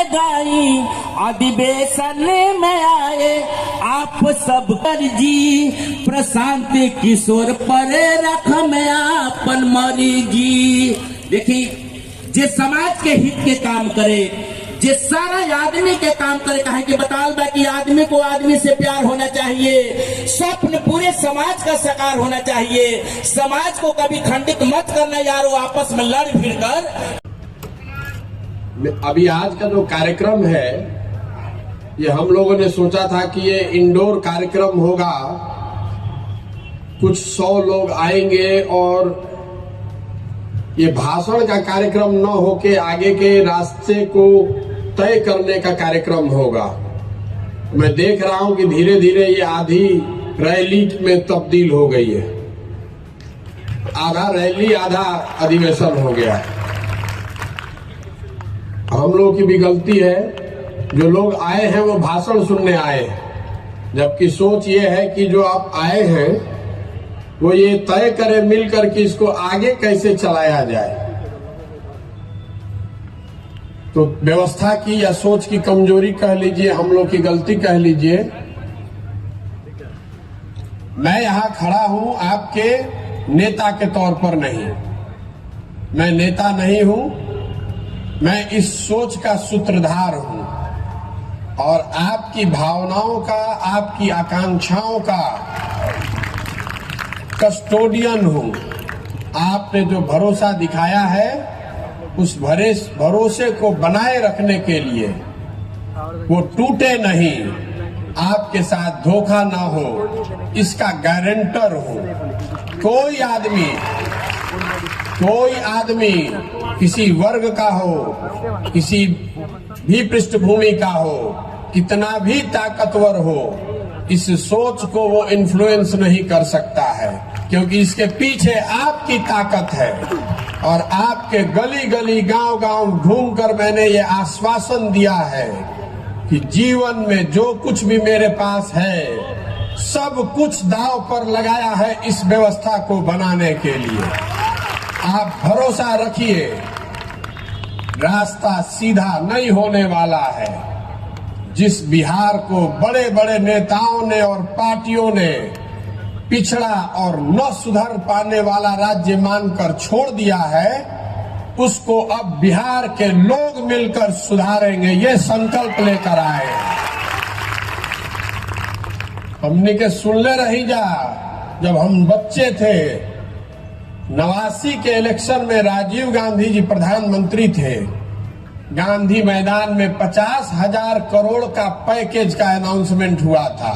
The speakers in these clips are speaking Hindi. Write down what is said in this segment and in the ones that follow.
गाई, अधिवेशन में आए आप सब कर जी, प्रशांत किशोर पर रख में आपन मरी जी। देखिए, जे समाज के हित के काम करे, जे सारा आदमी के काम करे, कहे कि बताओ बा कि आदमी को आदमी से प्यार होना चाहिए, स्वप्न पूरे समाज का साकार होना चाहिए, समाज को कभी खंडित मत करना यारो, आपस में लड़ भिड़ कर। अभी आज का जो कार्यक्रम है, ये हम लोगों ने सोचा था कि ये इंडोर कार्यक्रम होगा, कुछ 100 लोग आएंगे और ये भाषण का कार्यक्रम न होके आगे के रास्ते को तय करने का कार्यक्रम होगा। मैं देख रहा हूं कि धीरे धीरे ये आधी रैली में तब्दील हो गई है, आधा रैली आधा अधिवेशन हो गया है। हम लोगों की भी गलती है, जो लोग आए हैं वो भाषण सुनने आए हैं, जबकि सोच ये है कि जो आप आए हैं वो ये तय करें मिलकर कि इसको आगे कैसे चलाया जाए। तो व्यवस्था की या सोच की कमजोरी कह लीजिए, हम लोग की गलती कह लीजिए। मैं यहां खड़ा हूं आपके नेता के तौर पर नहीं, मैं नेता नहीं हूं, मैं इस सोच का सूत्रधार हूं और आपकी भावनाओं का, आपकी आकांक्षाओं का कस्टोडियन हूं। आपने जो भरोसा दिखाया है, उस भरोसे को बनाए रखने के लिए, वो टूटे नहीं, आपके साथ धोखा ना हो, इसका गारंटर हूं। कोई आदमी किसी वर्ग का हो, किसी भी पृष्ठभूमि का हो, कितना भी ताकतवर हो, इस सोच को वो इन्फ्लुएंस नहीं कर सकता है, क्योंकि इसके पीछे आपकी ताकत है। और आपके गली गली गांव गांव घूमकर मैंने ये आश्वासन दिया है कि जीवन में जो कुछ भी मेरे पास है, सब कुछ दांव पर लगाया है इस व्यवस्था को बनाने के लिए। आप भरोसा रखिए, रास्ता सीधा नहीं होने वाला है। जिस बिहार को बड़े बड़े नेताओं ने और पार्टियों ने पिछड़ा और न सुधर पाने वाला राज्य मानकर छोड़ दिया है, उसको अब बिहार के लोग मिलकर सुधारेंगे, ये संकल्प लेकर आए। हमने के सुनले रही जा, जब हम बच्चे थे, 89 के इलेक्शन में राजीव गांधी जी प्रधानमंत्री थे, गांधी मैदान में 50,000 करोड़ का पैकेज का अनाउंसमेंट हुआ था।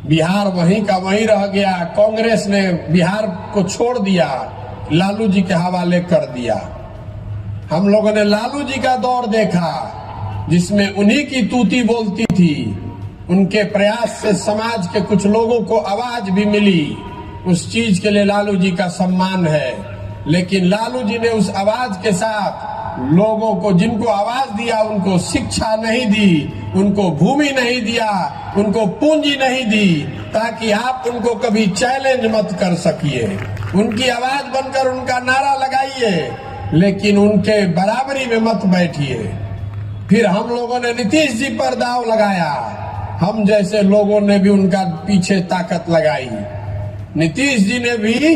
बिहार वहीं का वहीं रह गया, कांग्रेस ने बिहार को छोड़ दिया, लालू जी के हवाले कर दिया। हम लोगों ने लालू जी का दौर देखा, जिसमें उन्हीं की तूती बोलती थी। उनके प्रयास से समाज के कुछ लोगों को आवाज भी मिली, उस चीज के लिए लालू जी का सम्मान है। लेकिन लालू जी ने उस आवाज के साथ लोगों को, जिनको आवाज दिया, उनको शिक्षा नहीं दी, उनको भूमि नहीं दिया, उनको पूंजी नहीं दी, ताकि आप उनको कभी चैलेंज मत कर सकिए। उनकी आवाज बनकर उनका नारा लगाइए, लेकिन उनके बराबरी में मत बैठिए। फिर हम लोगों ने नीतीश जी पर दाव लगाया, हम जैसे लोगों ने भी उनका पीछे ताकत लगाई। नीतीश जी ने भी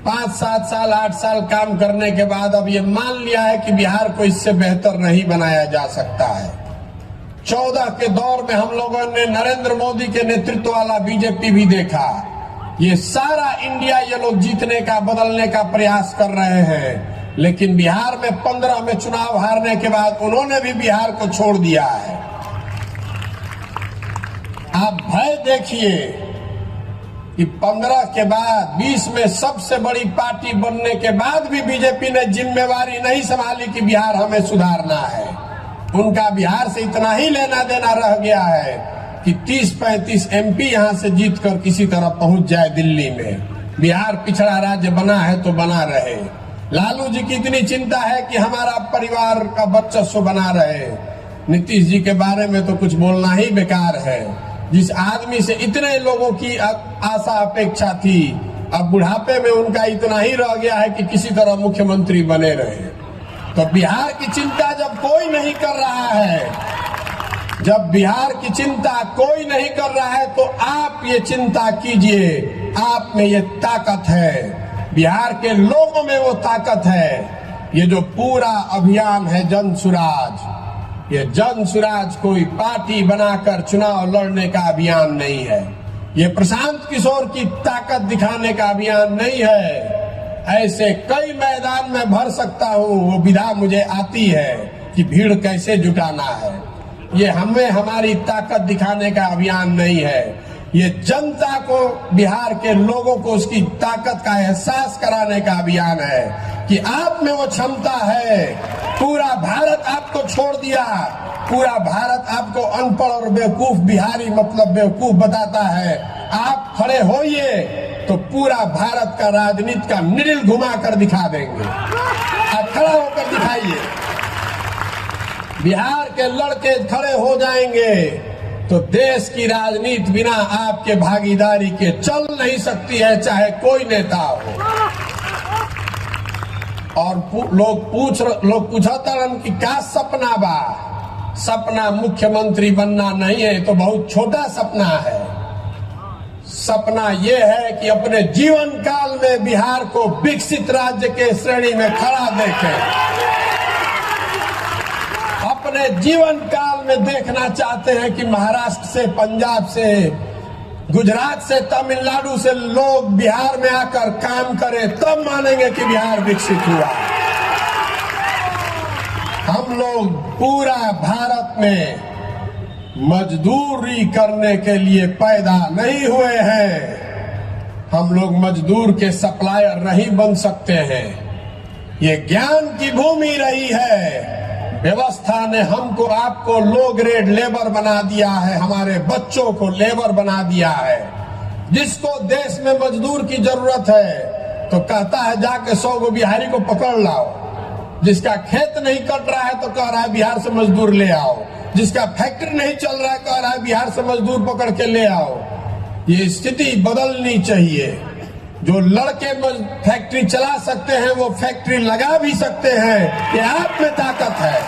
5, 7 साल, 8 साल काम करने के बाद अब ये मान लिया है कि बिहार को इससे बेहतर नहीं बनाया जा सकता है। 14 के दौर में हम लोगों ने नरेंद्र मोदी के नेतृत्व वाला बीजेपी भी देखा। ये सारा इंडिया ये लोग जीतने का, बदलने का प्रयास कर रहे हैं, लेकिन बिहार में 15 में चुनाव हारने के बाद उन्होंने भी बिहार को छोड़ दिया है। आप भय देखिए कि 15 के बाद 20 में सबसे बड़ी पार्टी बनने के बाद भी बीजेपी ने जिम्मेवारी नहीं संभाली कि बिहार हमें सुधारना है। उनका बिहार से इतना ही लेना देना रह गया है कि 30-35 एमपी यहां से जीतकर किसी तरह पहुंच जाए दिल्ली में। बिहार पिछड़ा राज्य बना है तो बना रहे। लालू जी की इतनी चिंता है कि हमारा परिवार का वर्चस्व बना रहे। नीतीश जी के बारे में तो कुछ बोलना ही बेकार है। जिस आदमी से इतने लोगों की आशा अपेक्षा थी, अब बुढ़ापे में उनका इतना ही रह गया है कि किसी तरह मुख्यमंत्री बने रहे। तो बिहार की चिंता जब कोई नहीं कर रहा है, जब बिहार की चिंता कोई नहीं कर रहा है, तो आप ये चिंता कीजिए। आप में ये ताकत है, बिहार के लोगों में वो ताकत है। ये जो पूरा अभियान है जन सुराज, ये जन सुराज कोई पार्टी बनाकर चुनाव लड़ने का अभियान नहीं है। ये प्रशांत किशोर की ताकत दिखाने का अभियान नहीं है। ऐसे कई मैदान में भर सकता हूँ, वो विधा मुझे आती है कि भीड़ कैसे जुटाना है। ये हमें हमारी ताकत दिखाने का अभियान नहीं है। ये जनता को, बिहार के लोगों को उसकी ताकत का एहसास कराने का अभियान है कि आप में वो क्षमता है। पूरा भारत आपको छोड़ दिया, पूरा भारत आपको अनपढ़ और बेवकूफ बिहारी मतलब बेवकूफ बताता है। आप खड़े होइए तो पूरा भारत का राजनीति का निडिल घुमा कर दिखा देंगे। आप खड़ा होकर दिखाइए। बिहार के लड़के खड़े हो जाएंगे तो देश की राजनीति बिना आपके भागीदारी के चल नहीं सकती है, चाहे कोई नेता हो। और लोग पूछता रहन कि क्या सपना बा। सपना मुख्यमंत्री बनना नहीं है, तो बहुत छोटा सपना है। सपना यह है कि अपने जीवन काल में बिहार को विकसित राज्य के श्रेणी में खड़ा देखें। अपने जीवन काल में देखना चाहते हैं कि महाराष्ट्र से, पंजाब से, गुजरात से, तमिलनाडु से लोग बिहार में आकर काम करें, तब मानेंगे कि बिहार विकसित हुआ। हम लोग पूरा भारत में मजदूरी करने के लिए पैदा नहीं हुए हैं। हम लोग मजदूर के सप्लायर नहीं बन सकते हैं। ये ज्ञान की भूमि रही है। व्यवस्था ने हमको, आपको लो ग्रेड लेबर बना दिया है, हमारे बच्चों को लेबर बना दिया है। जिसको देश में मजदूर की जरूरत है तो कहता है जाके 100 गो बिहारी को पकड़ लाओ। जिसका खेत नहीं कट रहा है तो कह रहा है बिहार से मजदूर ले आओ। जिसका फैक्ट्री नहीं चल रहा है कह रहा है बिहार से मजदूर पकड़ के ले आओ। ये स्थिति बदलनी चाहिए। जो लड़के फैक्ट्री चला सकते हैं वो फैक्ट्री लगा भी सकते हैं। ये आप में ताकत है,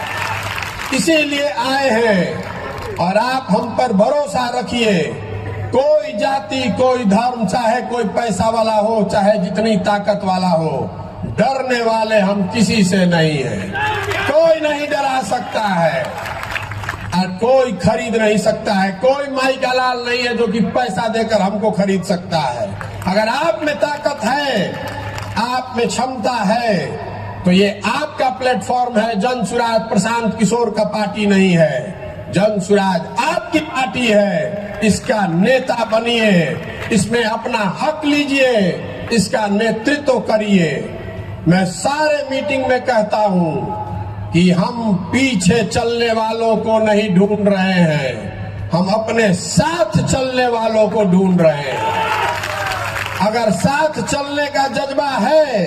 इसीलिए आए हैं। और आप हम पर भरोसा रखिए। कोई जाति, कोई धर्म, चाहे कोई पैसा वाला हो, चाहे जितनी ताकत वाला हो, डरने वाले हम किसी से नहीं है। कोई नहीं डरा सकता है और कोई खरीद नहीं सकता है। कोई माई का लाल नहीं है जो कि पैसा देकर हमको खरीद सकता है। अगर आप में ताकत है, आप में क्षमता है, तो ये आपका प्लेटफॉर्म है। जन सुराज प्रशांत किशोर का पार्टी नहीं है। जन सुराज आपकी पार्टी है। इसका नेता बनिए, इसमें अपना हक लीजिए, इसका नेतृत्व करिए। मैं सारे मीटिंग में कहता हूं कि हम पीछे चलने वालों को नहीं ढूंढ रहे हैं, हम अपने साथ चलने वालों को ढूंढ रहे हैं। अगर साथ चलने का जज्बा है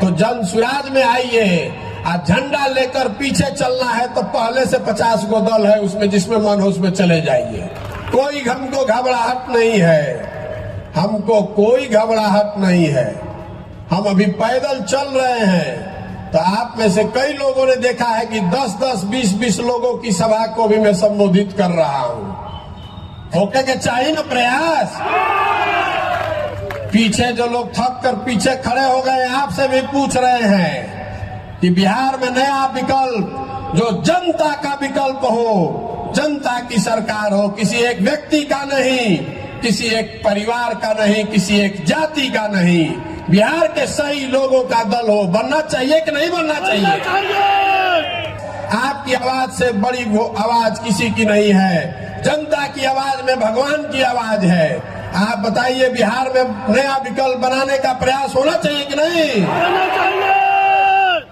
तो जन सुराज में आइए। और झंडा लेकर पीछे चलना है तो पहले से 50 गो दल है, उसमें जिसमें मन हो उसमें चले जाइए। कोई हमको घबराहट नहीं है, हमको कोई घबराहट नहीं है। हम अभी पैदल चल रहे हैं तो आप में से कई लोगों ने देखा है कि 10-10, 20-20 लोगों की सभा को भी मैं संबोधित कर रहा हूं। होके के चाहिए ना प्रयास। पीछे जो लोग थक कर पीछे खड़े हो गए, आपसे भी पूछ रहे हैं कि बिहार में नया विकल्प, जो जनता का विकल्प हो, जनता की सरकार हो, किसी एक व्यक्ति का नहीं, किसी एक परिवार का नहीं, किसी एक जाति का नहीं, बिहार के सही लोगों का दल हो। बनना चाहिए कि नहीं बनना चाहिए? आपकी आवाज से बड़ी वो आवाज किसी की नहीं है। जनता की आवाज में भगवान की आवाज है। आप बताइए, बिहार में नया विकल्प बनाने का प्रयास होना चाहिए कि नहीं?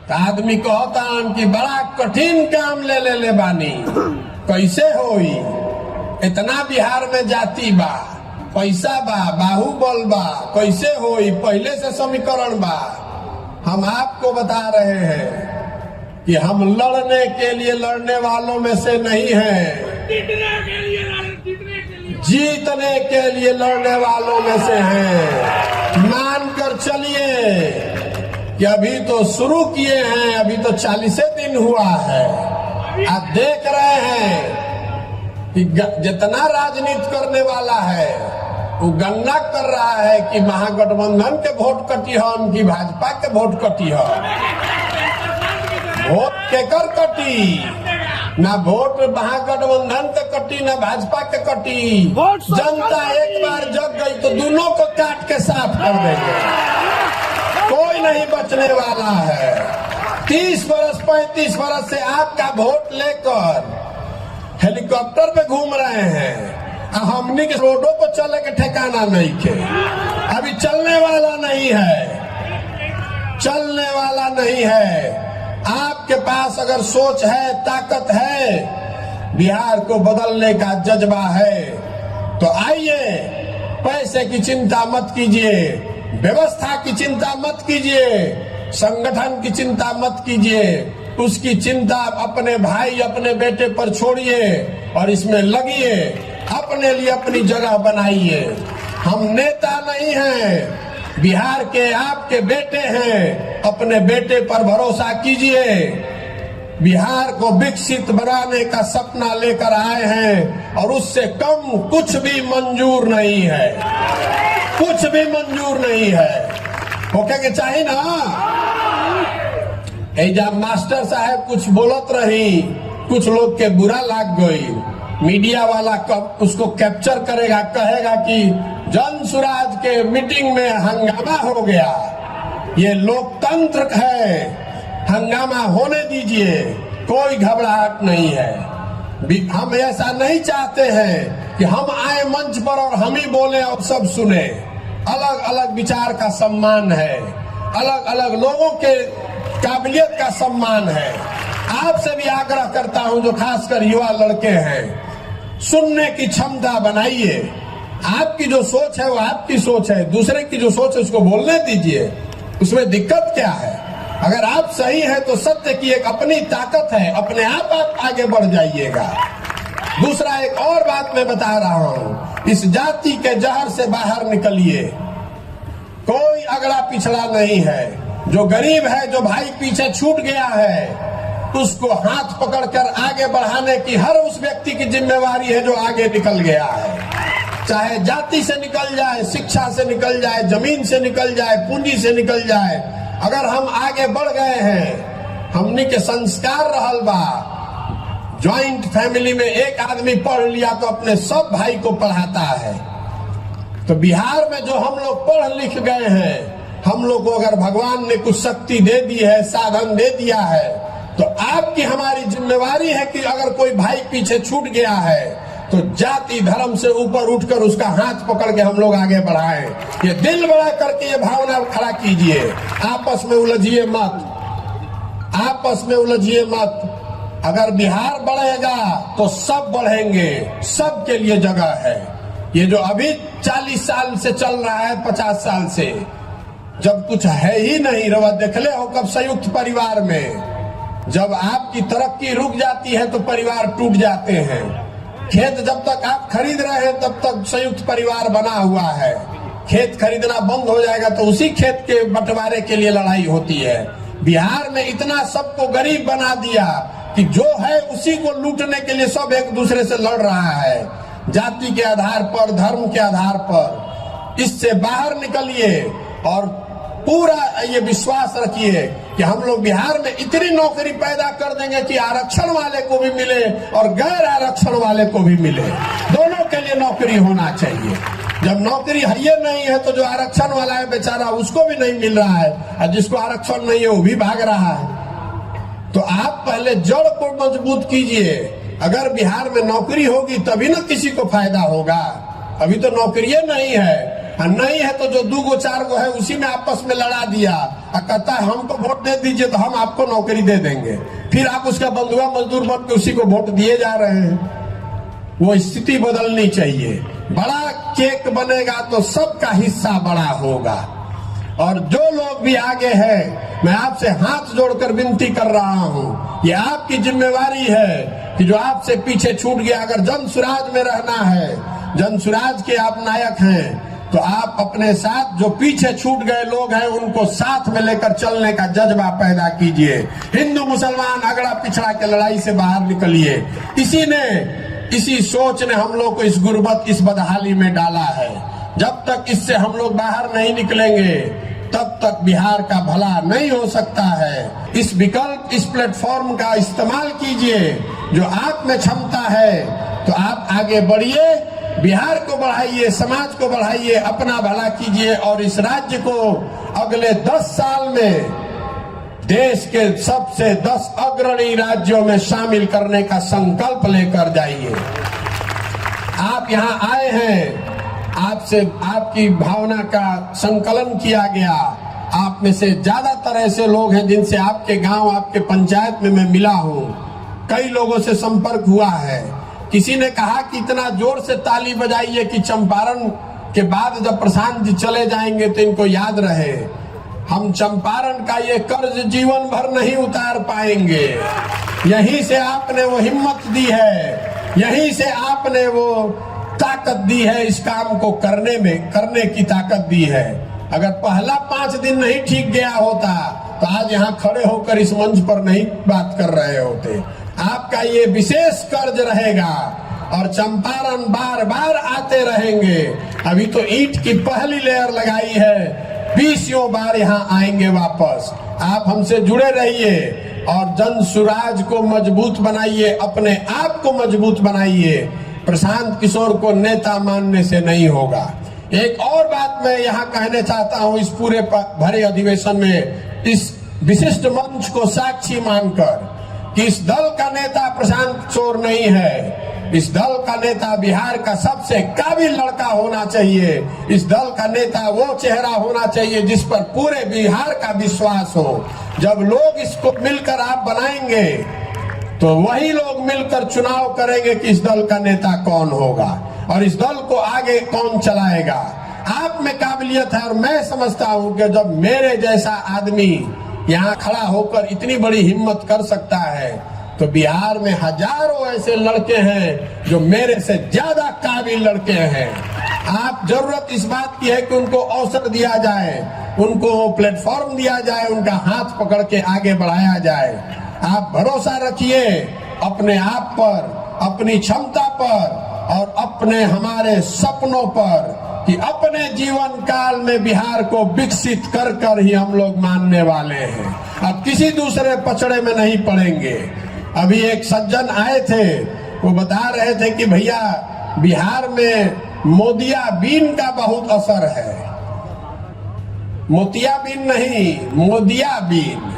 तो आदमी कहता कि बड़ा कठिन काम ले बानी, कैसे होई? इतना बिहार में जाति बा, पैसा बा, बाहुबल बा, कैसे होई? पहले से समीकरण बा। हम आपको बता रहे हैं कि हम लड़ने के लिए लड़ने वालों में से नहीं हैं, जीतने के लिए लड़ने वालों में से हैं। मानकर चलिए कि अभी तो शुरू किए हैं, अभी तो 40 कैंपेन हुआ है। आप देख रहे हैं कि जितना राजनीति करने वाला है वो गन्ना कर रहा है कि महागठबंधन के वोट कटी है, उनकी भाजपा के वोट कटी है। वोट केकर कटी? ना वोट महागठबंधन के कटी, ना भाजपा के कटी। जनता एक बार जग गई तो दोनों को काट के साफ कर देंगे, कोई नहीं बचने वाला है। 30 वर्ष 35 वर्ष से आपका वोट लेकर हेलीकॉप्टर पे घूम रहे हैं, हमनी के रोडों पर चले के ठिकाना नहीं के। अभी चलने वाला नहीं है, चलने वाला नहीं है। आपके पास अगर सोच है, ताकत है, बिहार को बदलने का जज्बा है तो आइए। पैसे की चिंता मत कीजिए, व्यवस्था की चिंता मत कीजिए, संगठन की चिंता मत कीजिए। उसकी चिंता अपने भाई अपने बेटे पर छोड़िए और इसमें लगिए, अपने लिए अपनी जगह बनाइए। हम नेता नहीं हैं, बिहार के आपके बेटे हैं, अपने बेटे पर भरोसा कीजिए। बिहार को विकसित बनाने का सपना लेकर आए हैं और उससे कम कुछ भी मंजूर नहीं है, कुछ भी मंजूर नहीं है। ओके के चाहिए ना। जब मास्टर साहब कुछ बोलत रही, कुछ लोग के बुरा लाग गई, मीडिया वाला कब उसको कैप्चर करेगा, कहेगा कि जन सुराज के मीटिंग में हंगामा हो गया। ये लोकतंत्र है, हंगामा होने दीजिए, कोई घबराहट नहीं है। हम ऐसा नहीं चाहते हैं कि हम आए मंच पर और हम ही बोले और सब सुने। अलग अलग विचार का सम्मान है, अलग अलग लोगों के काबिलियत का सम्मान है। आपसे भी आग्रह करता हूं, जो खासकर युवा लड़के हैं, सुनने की क्षमता बनाइए। आपकी जो सोच है वो आपकी सोच है, दूसरे की जो सोच है उसको बोलने दीजिए, उसमें दिक्कत क्या है? अगर आप सही है तो सत्य की एक अपनी ताकत है, अपने आप आगे बढ़ जाइएगा। दूसरा एक और बात मैं बता रहा हूं, इस जाति के जहर से बाहर निकलिए। कोई अगड़ा पिछड़ा नहीं है। जो गरीब है, जो भाई पीछे छूट गया है, उसको हाथ पकड़कर आगे बढ़ाने की हर उस व्यक्ति की जिम्मेवारी है जो आगे निकल गया है। चाहे जाति से निकल जाए, शिक्षा से निकल जाए, जमीन से निकल जाए, पूंजी से निकल जाए, अगर हम आगे बढ़ गए हैं, हमनी के संस्कार रहल बा। ज्वाइंट फैमिली में एक आदमी पढ़ लिया तो अपने सब भाई को पढ़ाता है। तो बिहार में जो हम लोग पढ़ लिख गए हैं, हम लोग को अगर भगवान ने कुछ शक्ति दे दी है, साधन दे दिया है, तो आपकी हमारी जिम्मेवारी है कि अगर कोई भाई पीछे छूट गया है तो जाति धर्म से ऊपर उठकर उसका हाथ पकड़ के हम लोग आगे बढ़ाएं। ये दिल बड़ा करके ये भावना खड़ा कीजिए। आपस में उलझिए मत, आपस में उलझिए मत। अगर बिहार बढ़ेगा तो सब बढ़ेंगे, सबके लिए जगह है। ये जो अभी 40 साल से चल रहा है, 50 साल से, जब कुछ है ही नहीं, रवा देखले हो कब संयुक्त परिवार में जब आपकी तरक्की रुक जाती है तो परिवार टूट जाते हैं। खेत जब तक आप खरीद रहे हैं तब तक संयुक्त परिवार बना हुआ है। खेत खरीदना बंद हो जाएगा तो उसी खेत के बंटवारे के लिए लड़ाई होती है। बिहार में इतना सबको गरीब बना दिया कि जो है उसी को लूटने के लिए सब एक दूसरे से लड़ रहा है, जाति के आधार पर, धर्म के आधार पर। इससे बाहर निकलिए और पूरा ये विश्वास रखिए कि हम लोग बिहार में इतनी नौकरी पैदा कर देंगे कि आरक्षण वाले को भी मिले और गैर आरक्षण वाले को भी मिले, दोनों के लिए नौकरी होना चाहिए। जब नौकरी है ये नहीं है तो जो आरक्षण वाला है बेचारा उसको भी नहीं मिल रहा है, और जिसको आरक्षण नहीं है वो भी भाग रहा है। तो आप पहले जड़ को मजबूत कीजिए। अगर बिहार में नौकरी होगी तभी ना किसी को फायदा होगा। अभी तो नौकरी नहीं है, नहीं है तो जो 2 4 गो है उसी में आपस में लड़ा दिया और कहता है हमको वोट दे दीजिए तो हम आपको नौकरी दे देंगे। फिर आप उसका बंधुआ मजदूर बन के उसी को वोट दिए जा रहे हैं। वो स्थिति बदलनी चाहिए। बड़ा केक बनेगा तो सबका हिस्सा बड़ा होगा। और जो लोग भी आगे हैं, मैं आपसे हाथ जोड़कर विनती कर रहा हूं, ये आपकी जिम्मेवारी है कि जो आपसे पीछे छूट गया, अगर जन सुराज में रहना है, जन सुराज के आप नायक हैं, तो आप अपने साथ जो पीछे छूट गए लोग हैं उनको साथ में लेकर चलने का जज्बा पैदा कीजिए। हिंदू मुसलमान अगड़ा पिछड़ा के लड़ाई से बाहर निकलिए। इसी सोच ने हम लोग को इस गुर्बत, इस बदहाली में डाला है। जब तक इससे हम लोग बाहर नहीं निकलेंगे तब तक बिहार का भला नहीं हो सकता है। इस विकल्प, इस प्लेटफॉर्म का इस्तेमाल कीजिए। जो आप में क्षमता है तो आप आगे बढ़िए, बिहार को बढ़ाइए, समाज को बढ़ाइए, अपना भला कीजिए और इस राज्य को अगले 10 साल में देश के सबसे 10 अग्रणी राज्यों में शामिल करने का संकल्प लेकर जाइए। आप यहाँ आए हैं, आपसे आपकी भावना का संकलन किया गया। आप में से ज्यादातर ऐसे लोग हैं जिनसे आपके गांव, आपके पंचायत में मैं मिला हूं। कई लोगों से संपर्क हुआ है। किसी ने कहा कि इतना जोर से ताली बजाइए कि चंपारण के बाद जब प्रशांत जी चले जाएंगे तो इनको याद रहे। हम चंपारण का ये कर्ज जीवन भर नहीं उतार पाएंगे। यहीं से आपने वो हिम्मत दी है, यहीं से आपने वो ताकत दी है, इस काम को करने की ताकत दी है। अगर पहला 5 दिन नहीं ठीक गया होता तो आज यहाँ खड़े होकर इस मंच पर नहीं बात कर रहे होते। आपका ये विशेष कर्ज रहेगा और चंपारण बार बार आते रहेंगे। अभी तो ईंट की पहली लेयर लगाई है, 20 बार यहाँ आएंगे वापस। आप हमसे जुड़े रहिए और जन सुराज को मजबूत बनाइए, अपने आप को मजबूत बनाइए। प्रशांत किशोर को नेता मानने से नहीं होगा। एक और बात मैं यहाँ कहना चाहता हूँ इस पूरे भरे अधिवेशन में, इस विशिष्ट मंच को साक्षी मानकर कि इस दल का नेता प्रशांत किशोर नहीं है। इस दल का नेता बिहार का सबसे काबिल लड़का होना चाहिए। इस दल का नेता वो चेहरा होना चाहिए जिस पर पूरे बिहार का विश्वास हो। जब लोग इसको मिलकर आप बनाएंगे तो वही लोग मिलकर चुनाव करेंगे कि इस दल का नेता कौन होगा और इस दल को आगे कौन चलाएगा। आप में काबिलियत है और मैं समझता हूं कि जब मेरे जैसा आदमी यहाँ खड़ा होकर इतनी बड़ी हिम्मत कर सकता है तो बिहार में हजारों ऐसे लड़के हैं जो मेरे से ज्यादा काबिल लड़के हैं। आप जरूरत इस बात की है कि उनको अवसर दिया जाए, उनको प्लेटफॉर्म दिया जाए, उनका हाथ पकड़ के आगे बढ़ाया जाए। आप भरोसा रखिए अपने आप पर, अपनी क्षमता पर और अपने हमारे सपनों पर कि अपने जीवन काल में बिहार को विकसित कर कर ही हम लोग मानने वाले हैं। अब किसी दूसरे पचड़े में नहीं पड़ेंगे। अभी एक सज्जन आए थे, वो बता रहे थे कि भैया बिहार में मोदियाबीन का बहुत असर है। मोतियाबीन नहीं, मोदियाबीन।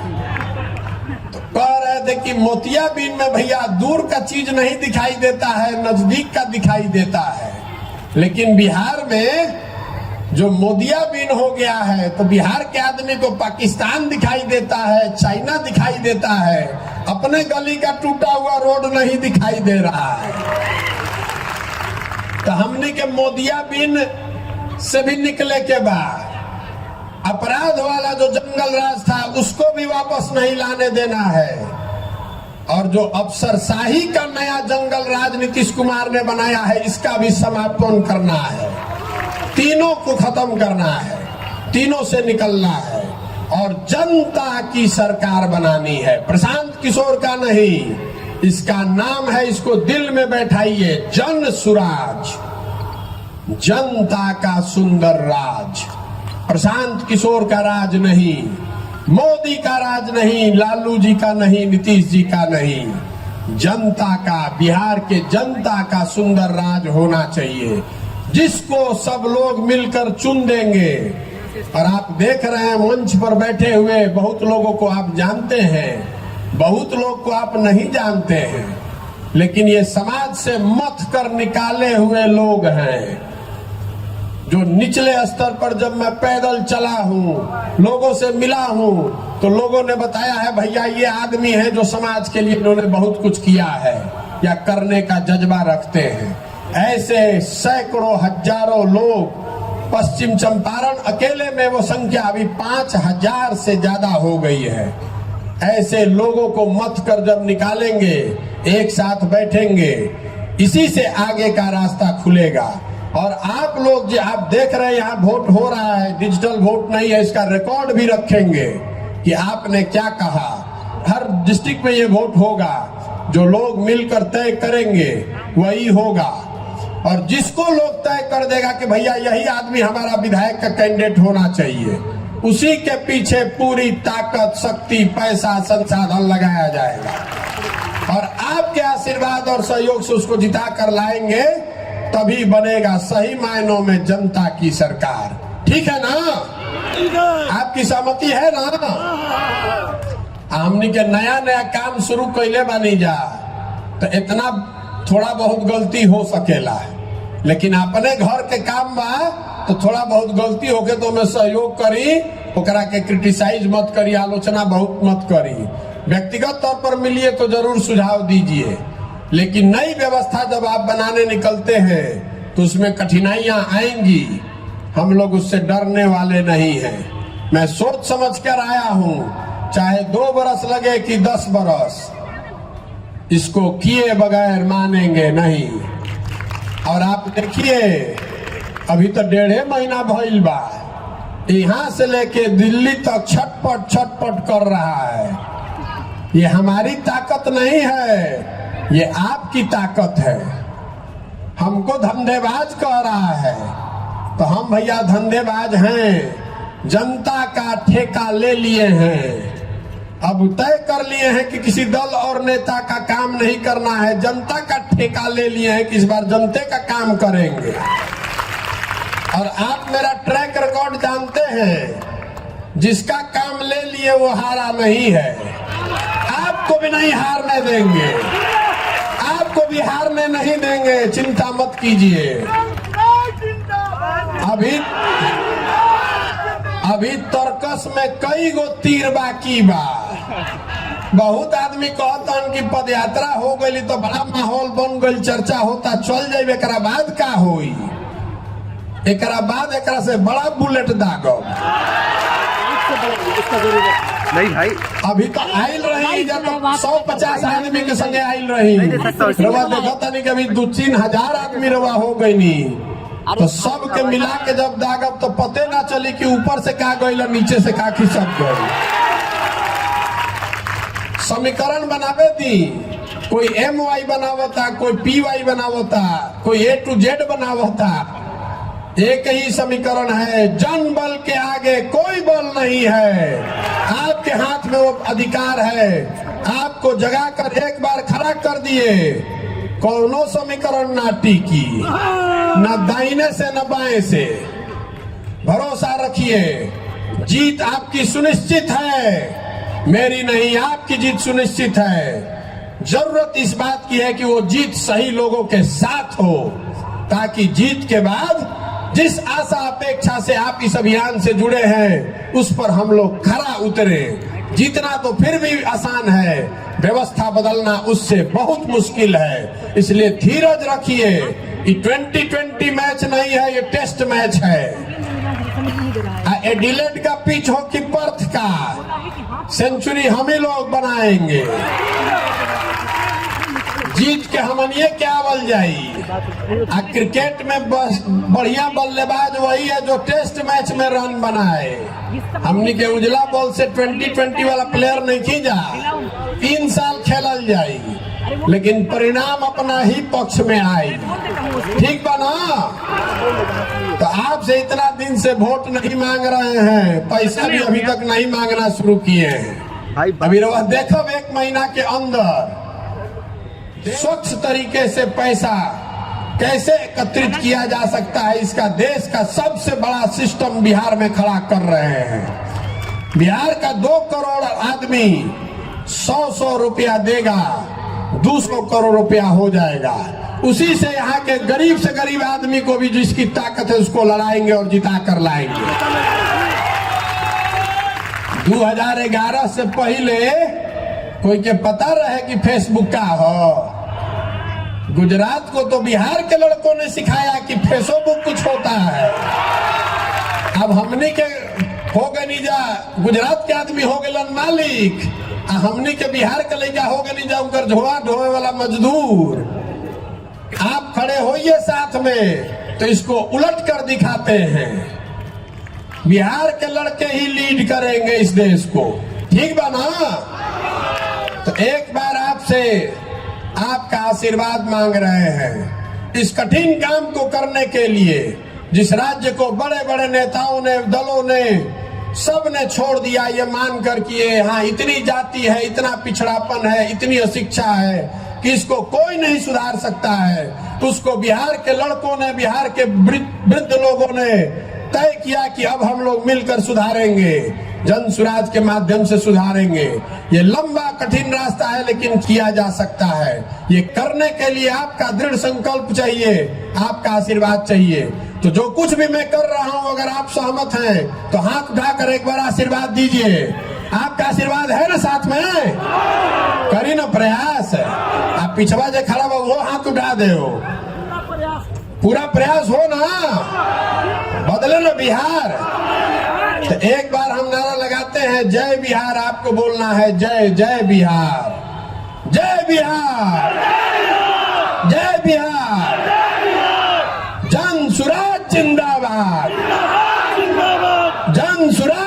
कह रहे थे कि मोतियाबीन में भैया दूर का चीज नहीं दिखाई देता है, नजदीक का दिखाई देता है। लेकिन बिहार में जो मोदियाबीन हो गया है तो बिहार के आदमी को पाकिस्तान दिखाई देता है, चाइना दिखाई देता है, अपने गली का टूटा हुआ रोड नहीं दिखाई दे रहा है। तो हमने के मोदियाबीन से भी निकले के बाद अपराध वाला जो जंगल राज था उसको भी वापस नहीं लाने देना है और जो अफसरशाही का नया जंगल राज नीतीश कुमार ने बनाया है इसका भी समापन करना है। तीनों को खत्म करना है, तीनों से निकलना है और जनता की सरकार बनानी है, प्रशांत किशोर का नहीं। इसका नाम है, इसको दिल में बैठाइए, जन सुराज, जनता का सुंदर राज। प्रशांत किशोर का राज नहीं, मोदी का राज नहीं, लालू जी का नहीं, नीतीश जी का नहीं, जनता का, बिहार के जनता का सुंदर राज होना चाहिए जिसको सब लोग मिलकर चुन देंगे। और आप देख रहे हैं मंच पर बैठे हुए बहुत लोगों को आप जानते हैं, बहुत लोग को आप नहीं जानते हैं, लेकिन ये समाज से मथ कर निकाले हुए लोग हैं जो निचले स्तर पर जब मैं पैदल चला हूँ, लोगों से मिला हूँ तो लोगों ने बताया है भैया ये आदमी है जो समाज के लिए इन्होंने बहुत कुछ किया है या करने का जज्बा रखते हैं। ऐसे सैकड़ों हजारों लोग, पश्चिम चंपारण अकेले में वो संख्या अभी 5000 से ज्यादा हो गई है। ऐसे लोगों को मत कर जब निकालेंगे, एक साथ बैठेंगे, इसी से आगे का रास्ता खुलेगा और आप लोग जो आप देख रहे हैं यहाँ वोट हो रहा है, डिजिटल वोट नहीं है, इसका रिकॉर्ड भी रखेंगे कि आपने क्या कहा। हर डिस्ट्रिक्ट में ये वोट होगा, जो लोग मिलकर तय करेंगे वही होगा। और जिसको लोग तय कर देगा कि भैया यही आदमी हमारा विधायक का कैंडिडेट होना चाहिए, उसी के पीछे पूरी ताकत, शक्ति, पैसा, संसाधन लगाया जाएगा और आपके आशीर्वाद और सहयोग से उसको जिता कर लाएंगे, तभी बनेगा सही मायनों में जनता की सरकार। ठीक है ना? आपकी सहमति है ना? हमने के नया नया काम शुरू कैले बानी जा, तो इतना थोड़ा बहुत गलती हो सकेला, लेकिन अपने घर के काम बा तो थोड़ा बहुत गलती होके तो मैं सहयोग करी, ओकरा के क्रिटिसाइज मत करी, आलोचना बहुत मत करी। व्यक्तिगत तौर पर मिलिए तो जरूर सुझाव दीजिए, लेकिन नई व्यवस्था जब आप बनाने निकलते हैं तो उसमें कठिनाइयां आएंगी। हम लोग उससे डरने वाले नहीं हैं। मैं सोच समझ कर आया हूं, चाहे 2 बरस लगे कि 10 बरस, इसको किए बगैर मानेंगे नहीं। और आप देखिए, अभी तो 1.5 महीना भइल बा, यहाँ से लेके दिल्ली तक छटपट छटपट कर रहा है। ये हमारी ताकत नहीं है, ये आपकी ताकत है। हमको धंधेबाज कह रहा है, तो हम भैया धंधेबाज हैं। जनता का ठेका ले लिए हैं, अब तय कर लिए हैं कि किसी दल और नेता का काम नहीं करना है, जनता का ठेका ले लिए हैं कि इस बार जनता का काम करेंगे। और आप मेरा ट्रैक रिकॉर्ड जानते हैं, जिसका काम ले लिए वो हारा नहीं है। आपको भी नहीं हारने देंगे, आपको भी हारने नहीं देंगे, चिंता मत कीजिए। अभी तर्कस में कई गो तीर बाकी बा। बहुत आदमी कहतन कि पद यात्रा हो गई तो बड़ा माहौल बन गई, चर्चा होता, चल जाए, एकरा बाद का होई, एकरा बाद एकरा से बड़ा बुलेट दागब। नहीं भाई, अभी तो आयल रही, जब 150 आदमी के संगे आयल रही, रवा देखता नहीं कि अभी 2-3 हजार आदमी रवा हो गई नी, तो सब के मिला के जब दागब तो पते ना चली कि ऊपर से का गई, नीचे से का खिसक गई। समीकरण बनावे दी, कोई MY बनावता, कोई PY बनावता, कोई A to Z बनावता। एक ही समीकरण है, जन बल के आगे कोई बल नहीं है। आपके हाथ में वो अधिकार है, आपको जगा कर एक बार खड़ा कर दिए, कौनो समीकरण ना टिकी, न दाहिने से न बाएं से। भरोसा रखिए, जीत आपकी सुनिश्चित है, मेरी नहीं, आपकी जीत सुनिश्चित है। जरूरत इस बात की है कि वो जीत सही लोगों के साथ हो, ताकि जीत के बाद जिस आशा अपेक्षा से आप इस अभियान से जुड़े हैं, उस पर हम लोग खरा उतरे। जीतना तो फिर भी आसान है, व्यवस्था बदलना उससे बहुत मुश्किल है। इसलिए धीरज रखिए। ये 2020 मैच नहीं है, ये टेस्ट मैच है। एडिलेड का पिच हो कि पर्थ का, सेंचुरी हम ही लोग बनाएंगे। जीत के हमन ये क्या बल जाई। क्रिकेट में बस बढ़िया बल्लेबाज वही है जो टेस्ट मैच में रन बनाए। हमने के उजला बॉल से 2020 वाला प्लेयर नहीं खींचा, 3 साल खेलल जाई, लेकिन परिणाम अपना ही पक्ष में आई। ठीक बा ना? तो आपसे इतना दिन से वोट नहीं मांग रहे हैं, पैसा भी अभी तक नहीं मांगना शुरू किए हैं। अभी रवा देखो 1 महीना के अंदर स्वच्छ तरीके से पैसा कैसे एकत्रित किया जा सकता है, इसका देश का सबसे बड़ा सिस्टम बिहार में खड़ा कर रहे हैं। बिहार का 2 करोड़ आदमी 100 रुपया देगा, 200 करोड़ रुपया हो जाएगा। उसी से यहाँ के गरीब से गरीब आदमी को भी जिसकी ताकत है उसको लड़ाएंगे और जिता कर लाएंगे। 2011 से पहले कोई के पता रहे कि फेसबुक का हो। गुजरात को तो बिहार के लड़कों ने सिखाया कि फेसबुक कुछ होता है। अब हमने के हो गए नीजा, गुजरात के आदमी हो गए मालिक, हमने के बिहार के लड़का हो गए नीजा उनकर झोला ढोए वाला मजदूर। आप खड़े होइए साथ में, तो इसको उलट कर दिखाते हैं। बिहार के लड़के ही लीड करेंगे इस देश को, ठीक बा ना? तो एक बार आपसे आपका आशीर्वाद मांग रहे हैं इस कठिन काम को करने के लिए, जिस राज्य को बड़े बड़े नेताओं ने, दलों ने, सब ने छोड़ दिया ये मानकर कि ये यहाँ इतनी जाति है, इतना पिछड़ापन है, इतनी अशिक्षा है कि इसको कोई नहीं सुधार सकता है। उसको बिहार के लड़कों ने, बिहार के वृद्ध लोगों ने तय किया कि अब हम लोग मिलकर सुधारेंगे, जन सुराज के माध्यम से सुधारेंगे। ये लंबा कठिन रास्ता है लेकिन किया जा सकता है। ये करने के लिए आपका दृढ़ संकल्प चाहिए, आपका आशीर्वाद चाहिए। तो जो कुछ भी मैं कर रहा हूं, अगर आप सहमत हैं तो हाथ उठाकर एक बार आशीर्वाद दीजिए। आपका आशीर्वाद है ना साथ में? करी ना प्रयास। आप पिछवा जो खड़ा हो वो हाथ उठा दे, पूरा प्रयास हो ना, बदले ना बिहार। तो एक बार हम नारा लगाते हैं, जय बिहार। आपको बोलना है जय जय बिहार, जय बिहार, जय बिहार, जन सुराज जिंदाबाद, जन सुराज